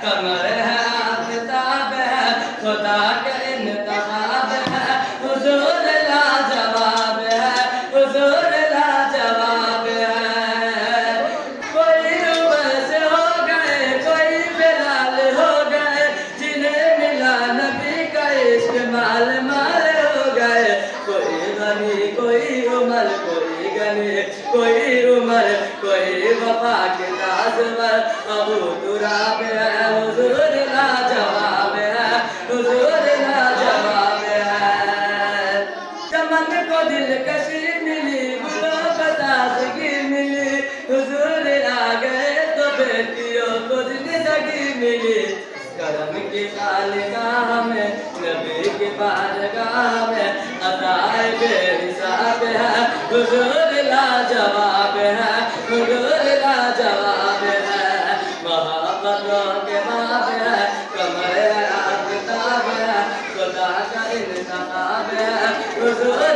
कमर है आफताब है खुदा का इंतखाब है हुजूर लाजवाब है हुजूर लाजवाब है कोई रूबे से हो गए कोई बिलाल हो गए जिन्हें मिला नबी का इश्क माल माल हो गए कोई गनी कोई उमर कोई गनी कोई उमर कोई वफा के ताजवर अबू तुराब है हुजूर लाजवाब है हुजूर लाजवाब है चमन को दिलकशी मिली गुलों को ताजगी मिली हुजूर आ गए तो बेटियों को जिंदगी मिली करम की खालगाह में नबी की बारगाह में अताए बेहिसाब है हुजूर लाजवाब है हुजूर लाजवाब है मोहब्बतों के बाप है कमर है आफताब है खुदा का इंतखाब है हुजूर